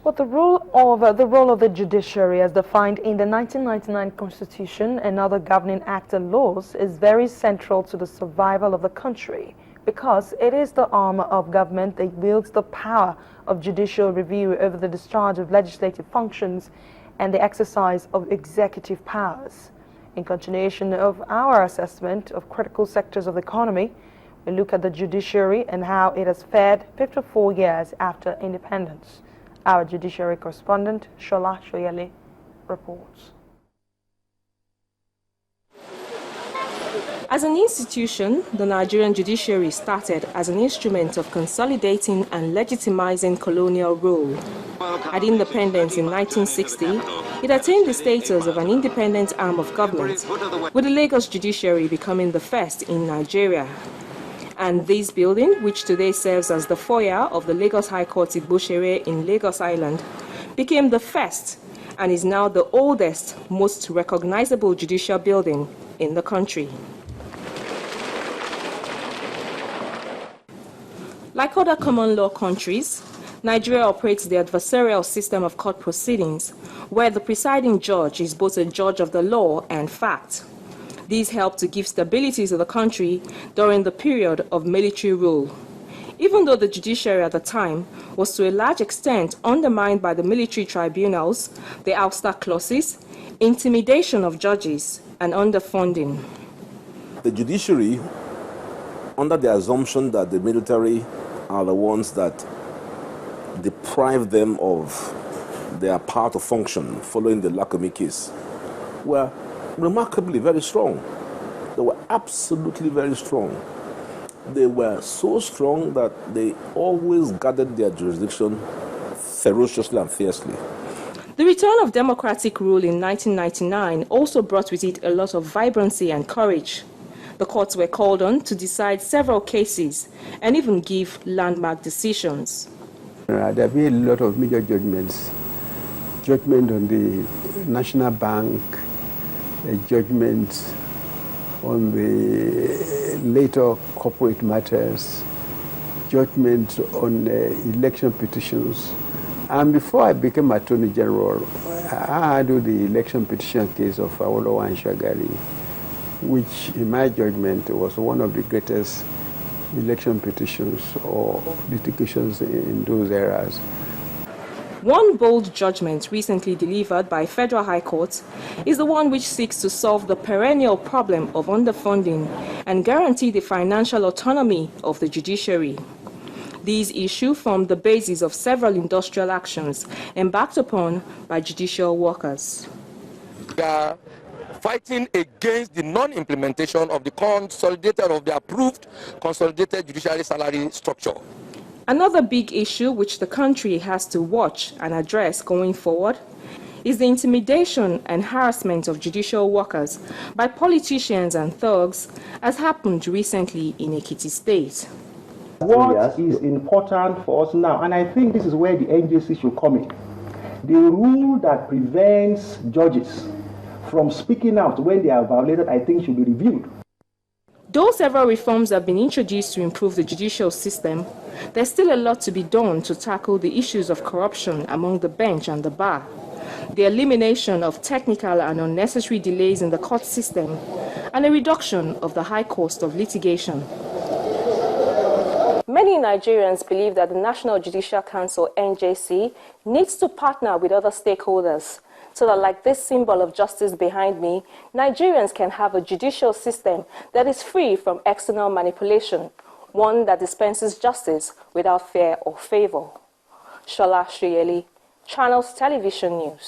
But the role of the judiciary as defined in the 1999 Constitution and other governing acts and laws is very central to the survival of the country because it is the arm of government that wields the power of judicial review over the discharge of legislative functions and the exercise of executive powers. In continuation of our assessment of critical sectors of the economy, we look at the judiciary and how it has fared 54 years after independence. Our judiciary correspondent, Shola Shoyele, reports. As an institution, the Nigerian judiciary started as an instrument of consolidating and legitimizing colonial rule. At independence in 1960, it attained the status of an independent arm of government, with the Lagos judiciary becoming the first in Nigeria. And this building, which today serves as the foyer of the Lagos High Court Igboshere in Lagos Island, became the first and is now the oldest, most recognizable judicial building in the country. Like other common law countries, Nigeria operates the adversarial system of court proceedings, where the presiding judge is both a judge of the law and fact. These help to give stability to the country during the period of military rule. Even though the judiciary at the time was to a large extent undermined by the military tribunals, the ouster clauses, intimidation of judges, and underfunding. The judiciary, under the assumption that the military are the ones that deprive them of their power to function following the Lakomi case, were remarkably very strong. They were absolutely very strong. They were so strong that they always guarded their jurisdiction ferociously and fiercely. The return of democratic rule in 1999 also brought with it a lot of vibrancy and courage. The courts were called on to decide several cases and even give landmark decisions. There have been a lot of major judgments. Judgment on the National Bank, a judgment on the later corporate matters, judgment on election petitions. And before I became Attorney General, I handled the election petition case of Awolowo and Shagari, which in my judgment was one of the greatest election petitions or litigations in those eras. One bold judgment recently delivered by Federal High Court is the one which seeks to solve the perennial problem of underfunding and guarantee the financial autonomy of the judiciary. These issues form the basis of several industrial actions embarked upon by judicial workers. We are fighting against the non-implementation of the approved consolidated judiciary salary structure. Another big issue which the country has to watch and address going forward is the intimidation and harassment of judicial workers by politicians and thugs, as happened recently in Ekiti State. What is important for us now, and I think this is where the NJC should come in, the rule that prevents judges from speaking out when they are violated, I think should be reviewed. Though several reforms have been introduced to improve the judicial system, there's still a lot to be done to tackle the issues of corruption among the bench and the bar, the elimination of technical and unnecessary delays in the court system, and a reduction of the high cost of litigation. Many Nigerians believe that the National Judicial Council, NJC, needs to partner with other stakeholders so that, like this symbol of justice behind me, Nigerians can have a judicial system that is free from external manipulation, one that dispenses justice without fear or favor. Shola Shoyele, Channels Television News.